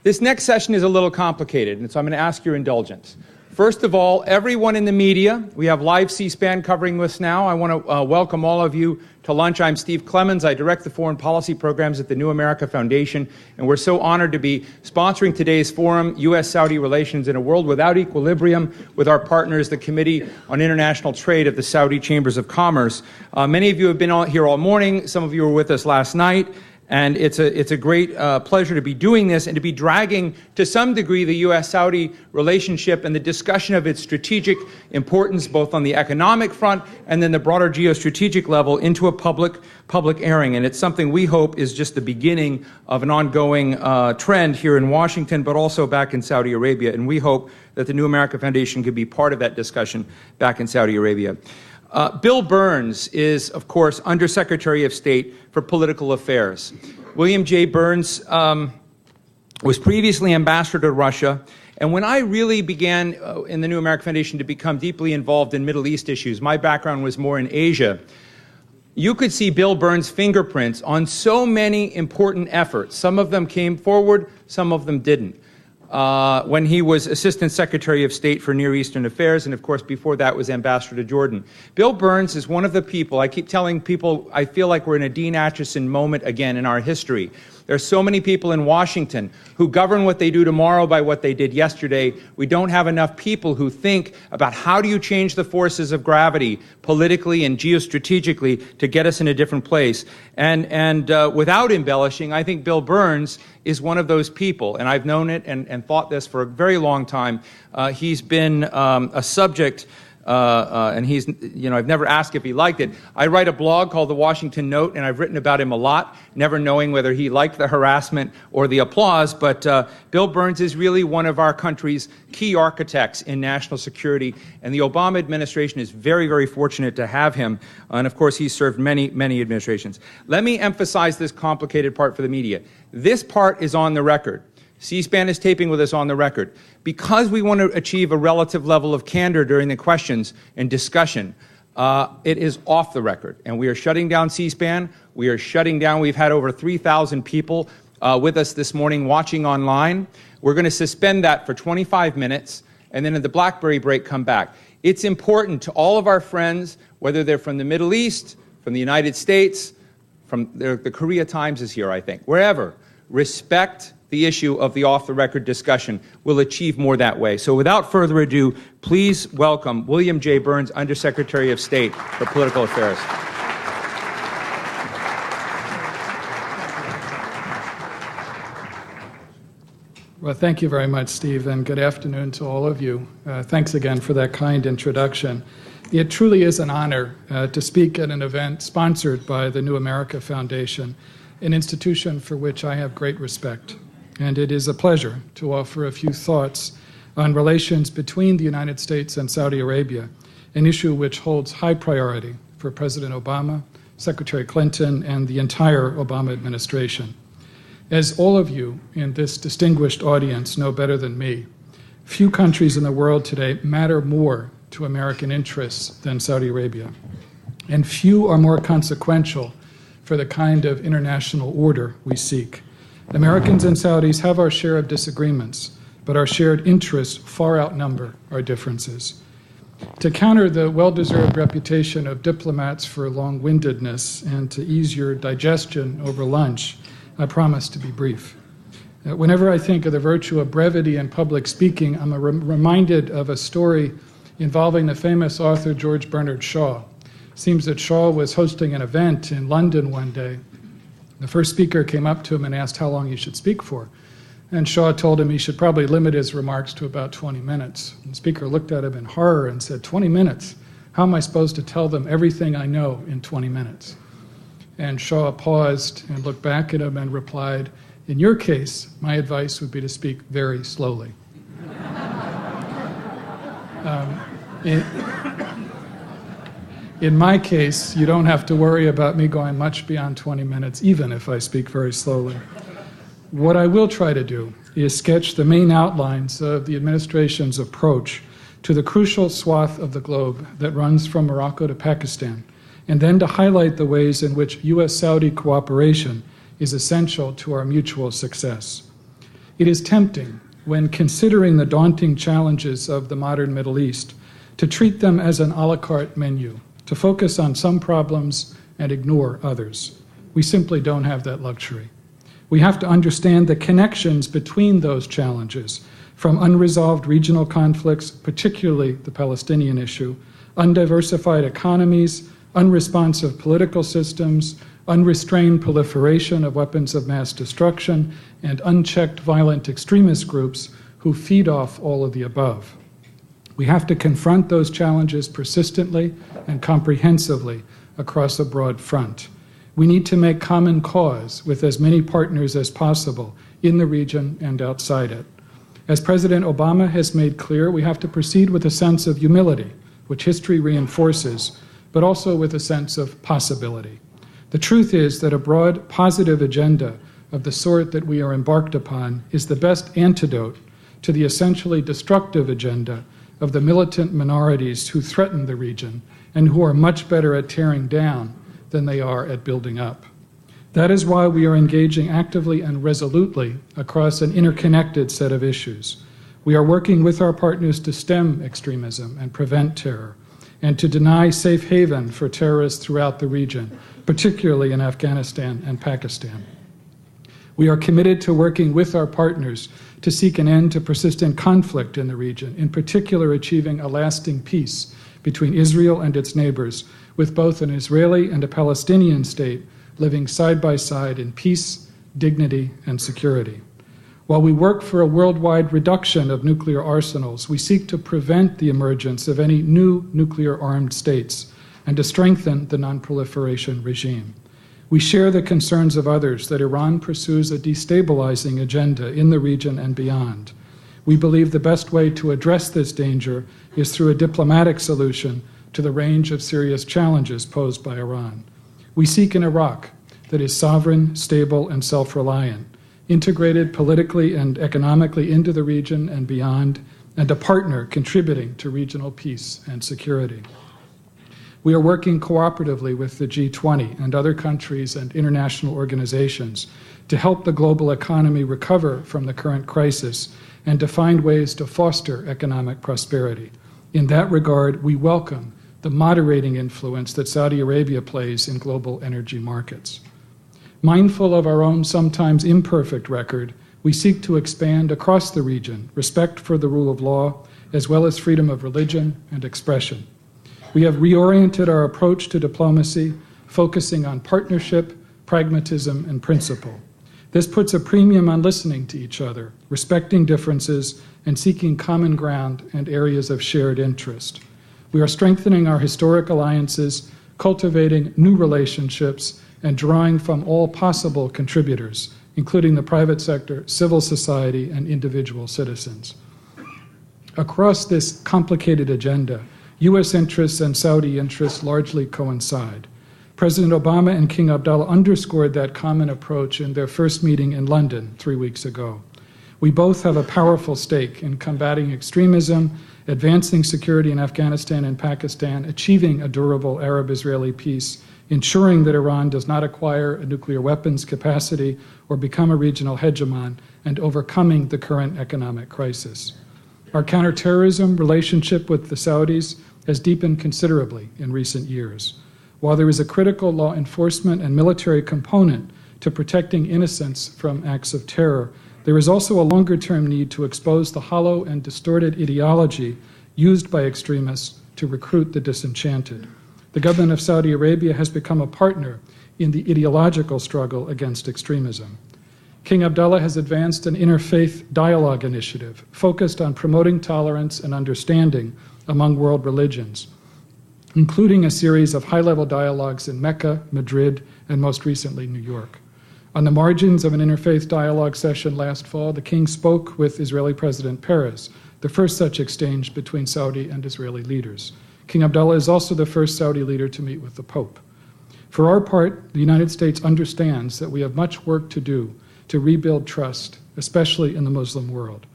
This next session is a little complicated, and so I'm going to ask your indulgence. First of all, everyone in the media, we have live C-SPAN covering this now. I want to welcome all of you to lunch. I'm Steve Clemens. I direct the foreign policy programs at the New America Foundation, and we're so honored to be sponsoring today's forum, U.S.-Saudi Relations in a World Without Equilibrium, with our partners, the Committee on International Trade of the Saudi Chambers of Commerce. Many of you have been here all morning. Some of you were with us last night. And it's a great pleasure to be doing this and to be dragging, to some degree, the U.S.-Saudi relationship and the discussion of its strategic importance, both on the economic front and then the broader geostrategic level, into a public airing. And it's something we hope is just the beginning of an ongoing trend here in Washington, but also back in Saudi Arabia. And we hope that the New America Foundation could be part of that discussion back in Saudi Arabia. Bill Burns is, of course, Undersecretary of State for Political Affairs. William J. Burns was previously ambassador to Russia, and when I really began in the New America Foundation to become deeply involved in Middle East issues, my background was more in Asia, you could see Bill Burns' fingerprints on so many important efforts. Some of them came forward, some of them didn't. When he was Assistant Secretary of State for Near Eastern Affairs, and of course before that was Ambassador to Jordan. Bill Burns is one of the people, I keep telling people, I feel like we're in a Dean Acheson moment again in our history. There are so many people in Washington who govern what they do tomorrow by what they did yesterday. We don't have enough people who think about how do you change the forces of gravity politically and geostrategically to get us in a different place. And without embellishing, I think Bill Burns is one of those people, and I've known it and thought this for a very long time. He's been a subject, and he's, I've never asked if he liked it. I write a blog called The Washington Note, and I've written about him a lot, never knowing whether he liked the harassment or the applause, but Bill Burns is really one of our country's key architects in national security, and the Obama administration is very, very fortunate to have him, and of course he's served many, many administrations. Let me emphasize this complicated part for the media. This part is on the record. C-SPAN is taping with us on the record. Because we want to achieve a relative level of candor during the questions and discussion, it is off the record. And we are shutting down C-SPAN. We are shutting down, we've had over 3,000 people with us this morning watching online. We're going to suspend that for 25 minutes, and then at the BlackBerry break, come back. It's important to all of our friends, whether they're from the Middle East, from the United States, from the Korea Times is here, I think, wherever, respect the issue of the off-the-record discussion. We'll achieve more that way. So without further ado, please welcome William J. Burns, Undersecretary of State for Political Affairs. Well, thank you very much, Steve, and good afternoon to all of you. Thanks again for that kind introduction. It truly is an honor to speak at an event sponsored by the New America Foundation, an institution for which I have great respect. And it is a pleasure to offer a few thoughts on relations between the United States and Saudi Arabia, an issue which holds high priority for President Obama, Secretary Clinton, and the entire Obama administration. As all of you in this distinguished audience know better than me, few countries in the world today matter more to American interests than Saudi Arabia, and few are more consequential for the kind of international order we seek. Americans and Saudis have our share of disagreements, but our shared interests far outnumber our differences. To counter the well-deserved reputation of diplomats for long-windedness and to ease your digestion over lunch, I promise to be brief. Whenever I think of the virtue of brevity in public speaking, I'm reminded of a story involving the famous author George Bernard Shaw. It seems that Shaw was hosting an event in London one day. The first speaker came up to him and asked how long he should speak for. And Shaw told him he should probably limit his remarks to about 20 minutes. And the speaker looked at him in horror and said, 20 minutes? How am I supposed to tell them everything I know in 20 minutes? And Shaw paused and looked back at him and replied, in your case, my advice would be to speak very slowly. In my case, you don't have to worry about me going much beyond 20 minutes, even if I speak very slowly. What I will try to do is sketch the main outlines of the administration's approach to the crucial swath of the globe that runs from Morocco to Pakistan, and then to highlight the ways in which U.S.-Saudi cooperation is essential to our mutual success. It is tempting, when considering the daunting challenges of the modern Middle East, to treat them as an a la carte menu, to focus on some problems and ignore others. We simply don't have that luxury. We have to understand the connections between those challenges, from unresolved regional conflicts, particularly the Palestinian issue, undiversified economies, unresponsive political systems, unrestrained proliferation of weapons of mass destruction, and unchecked violent extremist groups who feed off all of the above. We have to confront those challenges persistently and comprehensively across a broad front. We need to make common cause with as many partners as possible in the region and outside it. As President Obama has made clear, we have to proceed with a sense of humility, which history reinforces, but also with a sense of possibility. The truth is that a broad, positive agenda of the sort that we are embarked upon is the best antidote to the essentially destructive agenda of the militant minorities who threaten the region and who are much better at tearing down than they are at building up. That is why we are engaging actively and resolutely across an interconnected set of issues. We are working with our partners to stem extremism and prevent terror, and to deny safe haven for terrorists throughout the region, particularly in Afghanistan and Pakistan. We are committed to working with our partners to seek an end to persistent conflict in the region, in particular achieving a lasting peace between Israel and its neighbors, with both an Israeli and a Palestinian state living side by side in peace, dignity, and security. While we work for a worldwide reduction of nuclear arsenals, we seek to prevent the emergence of any new nuclear-armed states and to strengthen the non-proliferation regime. We share the concerns of others that Iran pursues a destabilizing agenda in the region and beyond. We believe the best way to address this danger is through a diplomatic solution to the range of serious challenges posed by Iran. We seek an Iraq that is sovereign, stable, and self-reliant, integrated politically and economically into the region and beyond, and a partner contributing to regional peace and security. We are working cooperatively with the G20 and other countries and international organizations to help the global economy recover from the current crisis and to find ways to foster economic prosperity. In that regard, we welcome the moderating influence that Saudi Arabia plays in global energy markets. Mindful of our own sometimes imperfect record, we seek to expand across the region respect for the rule of law, as well as freedom of religion and expression. We have reoriented our approach to diplomacy, focusing on partnership, pragmatism, and principle. This puts a premium on listening to each other, respecting differences, and seeking common ground and areas of shared interest. We are strengthening our historic alliances, cultivating new relationships, and drawing from all possible contributors, including the private sector, civil society, and individual citizens. Across this complicated agenda, U.S. interests and Saudi interests largely coincide. President Obama and King Abdullah underscored that common approach in their first meeting in London 3 weeks ago. We both have a powerful stake in combating extremism, advancing security in Afghanistan and Pakistan, achieving a durable Arab-Israeli peace, ensuring that Iran does not acquire a nuclear weapons capacity or become a regional hegemon, and overcoming the current economic crisis. Our counterterrorism relationship with the Saudis has deepened considerably in recent years. While there is a critical law enforcement and military component to protecting innocents from acts of terror, there is also a longer-term need to expose the hollow and distorted ideology used by extremists to recruit the disenchanted. The government of Saudi Arabia has become a partner in the ideological struggle against extremism. King Abdullah has advanced an interfaith dialogue initiative focused on promoting tolerance and understanding among world religions, including a series of high-level dialogues in Mecca, Madrid, and most recently, New York. On the margins of an interfaith dialogue session last fall, the king spoke with Israeli President Peres, the first such exchange between Saudi and Israeli leaders. King Abdullah is also the first Saudi leader to meet with the Pope. For our part, the United States understands that we have much work to do to rebuild trust, especially in the Muslim world.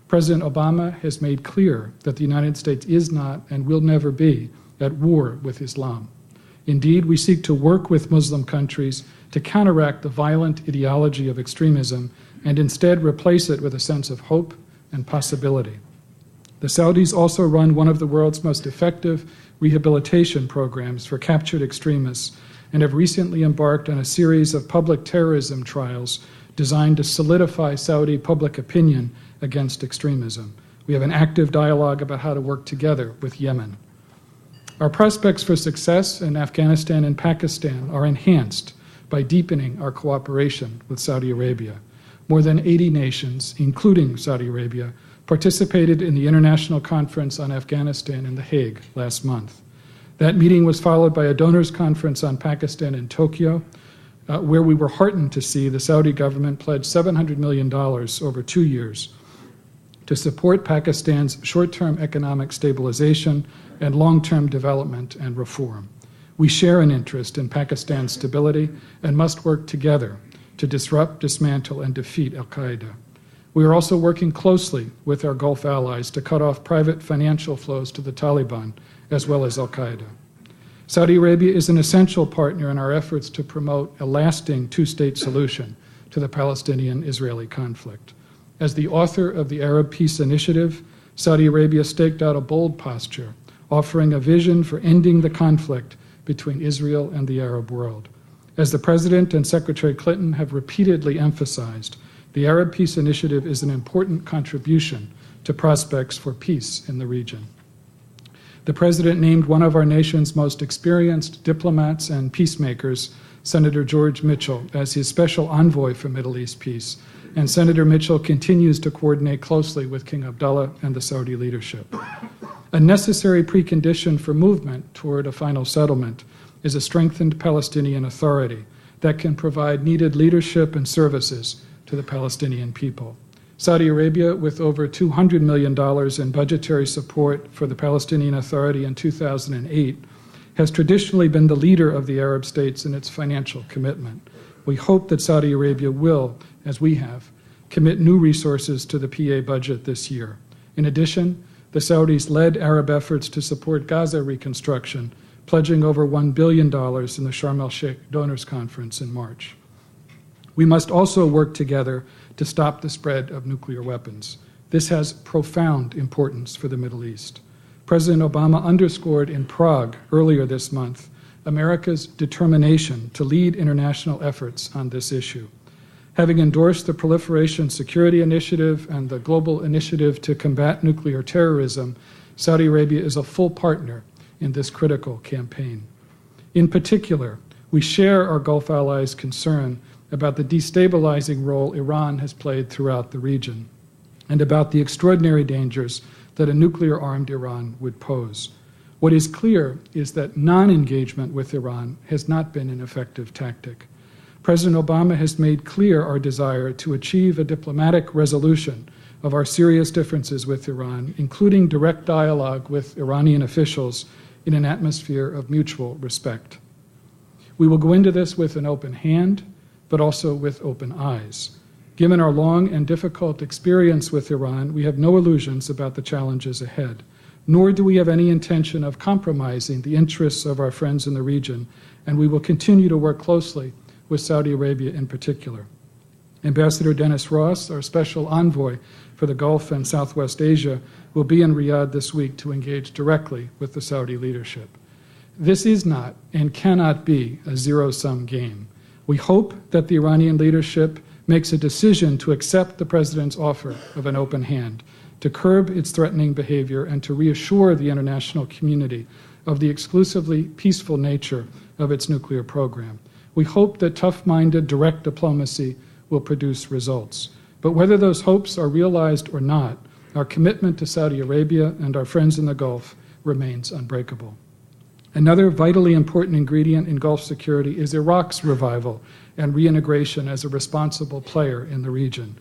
President Obama has made clear that the United States is not and will never be at war with Islam. Indeed, we seek to work with Muslim countries to counteract the violent ideology of extremism and instead replace it with a sense of hope and possibility. The Saudis also run one of the world's most effective rehabilitation programs for captured extremists and have recently embarked on a series of public terrorism trials designed to solidify Saudi public opinion against extremism. We have an active dialogue about how to work together with Yemen. Our prospects for success in Afghanistan and Pakistan are enhanced by deepening our cooperation with Saudi Arabia. More than 80 nations, including Saudi Arabia, participated in the International Conference on Afghanistan in The Hague last month. That meeting was followed by a donors conference on Pakistan in Tokyo, where we were heartened to see the Saudi government pledge $700 million over 2 years to support Pakistan's short-term economic stabilization and long-term development and reform. We share an interest in Pakistan's stability and must work together to disrupt, dismantle, and defeat al-Qaeda. We are also working closely with our Gulf allies to cut off private financial flows to the Taliban, as well as al-Qaeda. Saudi Arabia is an essential partner in our efforts to promote a lasting two-state solution to the Palestinian-Israeli conflict. As the author of the Arab Peace Initiative, Saudi Arabia staked out a bold posture, offering a vision for ending the conflict between Israel and the Arab world. As the President and Secretary Clinton have repeatedly emphasized, the Arab Peace Initiative is an important contribution to prospects for peace in the region. The President named one of our nation's most experienced diplomats and peacemakers, Senator George Mitchell, as his special envoy for Middle East peace, and Senator Mitchell continues to coordinate closely with King Abdullah and the Saudi leadership. A necessary precondition for movement toward a final settlement is a strengthened Palestinian Authority that can provide needed leadership and services to the Palestinian people. Saudi Arabia, with over $200 million in budgetary support for the Palestinian Authority in 2008, has traditionally been the leader of the Arab states in its financial commitment. We hope that Saudi Arabia will, as we have, commit new resources to the PA budget this year. In addition, the Saudis led Arab efforts to support Gaza reconstruction, pledging over $1 billion in the Sharm el-Sheikh Donors Conference in March. We must also work together to stop the spread of nuclear weapons. This has profound importance for the Middle East. President Obama underscored in Prague earlier this month America's determination to lead international efforts on this issue. Having endorsed the Proliferation Security Initiative and the Global Initiative to Combat Nuclear Terrorism, Saudi Arabia is a full partner in this critical campaign. In particular, we share our Gulf allies' concern about the destabilizing role Iran has played throughout the region and about the extraordinary dangers that a nuclear-armed Iran would pose. What is clear is that non-engagement with Iran has not been an effective tactic. President Obama has made clear our desire to achieve a diplomatic resolution of our serious differences with Iran, including direct dialogue with Iranian officials in an atmosphere of mutual respect. We will go into this with an open hand, but also with open eyes. Given our long and difficult experience with Iran, we have no illusions about the challenges ahead, nor do we have any intention of compromising the interests of our friends in the region, and we will continue to work closely with Saudi Arabia in particular. Ambassador Dennis Ross, our special envoy for the Gulf and Southwest Asia, will be in Riyadh this week to engage directly with the Saudi leadership. This is not and cannot be a zero-sum game. We hope that the Iranian leadership makes a decision to accept the president's offer of an open hand, to curb its threatening behavior, and to reassure the international community of the exclusively peaceful nature of its nuclear program. We hope that tough-minded, direct diplomacy will produce results. But whether those hopes are realized or not, our commitment to Saudi Arabia and our friends in the Gulf remains unbreakable. Another vitally important ingredient in Gulf security is Iraq's revival and reintegration as a responsible player in the region.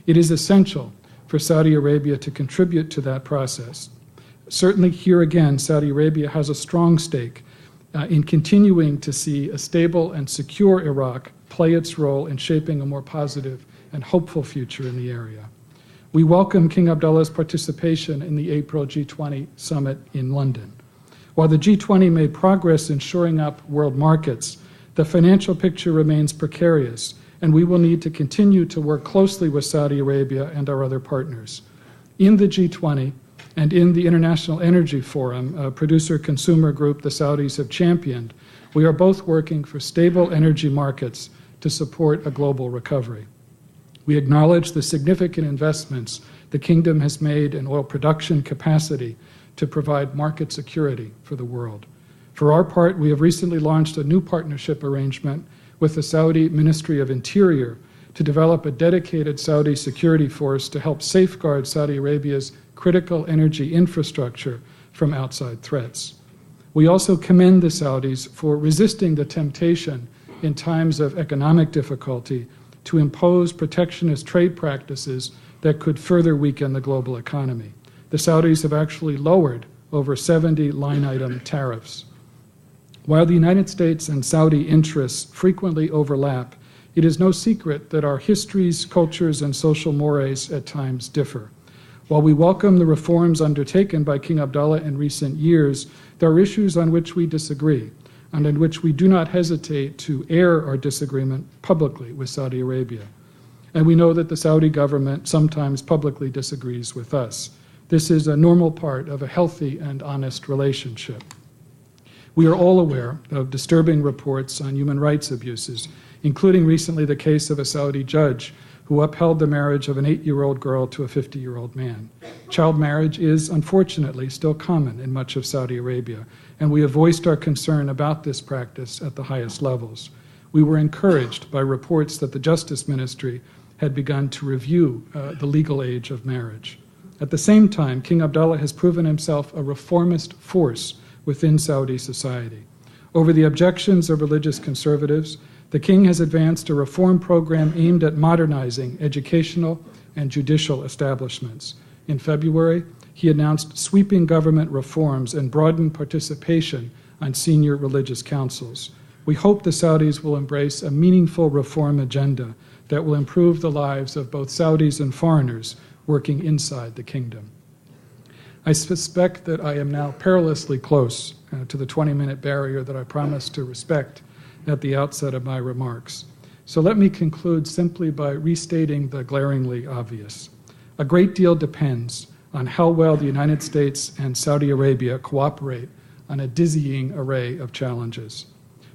It is essential for Saudi Arabia to contribute to that process. Certainly here again, Saudi Arabia has a strong stake in continuing to see a stable and secure Iraq play its role in shaping a more positive and hopeful future in the area. We welcome King Abdullah's participation in the April G20 summit in London. While the G20 made progress in shoring up world markets, the financial picture remains precarious, and we will need to continue to work closely with Saudi Arabia and our other partners. In the G20 and in the International Energy Forum, a producer-consumer group the Saudis have championed, we are both working for stable energy markets to support a global recovery. We acknowledge the significant investments the Kingdom has made in oil production capacity to provide market security for the world. For our part, we have recently launched a new partnership arrangement with the Saudi Ministry of Interior to develop a dedicated Saudi security force to help safeguard Saudi Arabia's critical energy infrastructure from outside threats. We also commend the Saudis for resisting the temptation in times of economic difficulty to impose protectionist trade practices that could further weaken the global economy. The Saudis have actually lowered over 70 line-item tariffs. While the United States and Saudi interests frequently overlap, it is no secret that our histories, cultures, and social mores at times differ. While we welcome the reforms undertaken by King Abdullah in recent years, there are issues on which we disagree, and in which we do not hesitate to air our disagreement publicly with Saudi Arabia. And we know that the Saudi government sometimes publicly disagrees with us. This is a normal part of a healthy and honest relationship. We are all aware of disturbing reports on human rights abuses, including recently the case of a Saudi judge who upheld the marriage of an 8-year-old girl to a 50-year-old man. Child marriage is, unfortunately, still common in much of Saudi Arabia, and we have voiced our concern about this practice at the highest levels. We were encouraged by reports that the Justice Ministry had begun to review the legal age of marriage. At the same time, King Abdullah has proven himself a reformist force within Saudi society. Over the objections of religious conservatives, the king has advanced a reform program aimed at modernizing educational and judicial establishments. In February, he announced sweeping government reforms and broadened participation on senior religious councils. We hope the Saudis will embrace a meaningful reform agenda that will improve the lives of both Saudis and foreigners working inside the kingdom. I suspect that I am now perilously close to the 20-minute barrier that I promised to respect at the outset of my remarks. So let me conclude simply by restating the glaringly obvious. A great deal depends on how well the United States and Saudi Arabia cooperate on a dizzying array of challenges.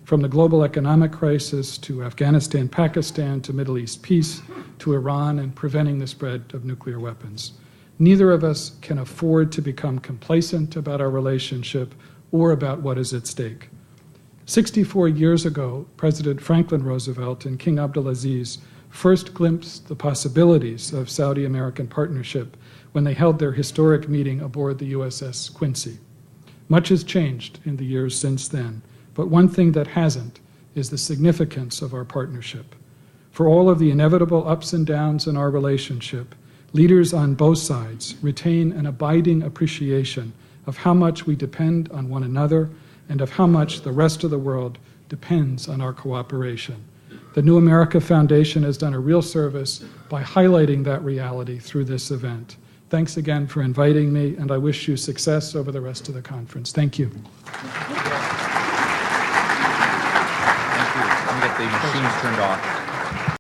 From the global economic crisis to Afghanistan, Pakistan, to Middle East peace, to Iran and preventing the spread of nuclear weapons. Neither of us can afford to become complacent about our relationship or about what is at stake. 64 years ago, President Franklin Roosevelt and King Abdulaziz first glimpsed the possibilities of Saudi-American partnership when they held their historic meeting aboard the USS Quincy. Much has changed in the years since then, but one thing that hasn't is the significance of our partnership. For all of the inevitable ups and downs in our relationship, leaders on both sides retain an abiding appreciation of how much we depend on one another and of how much the rest of the world depends on our cooperation. The New America Foundation has done a real service by highlighting that reality through this event. Thanks again for inviting me, and I wish you success over the rest of the conference. Thank you. Thank you. Let me get the machines turned off.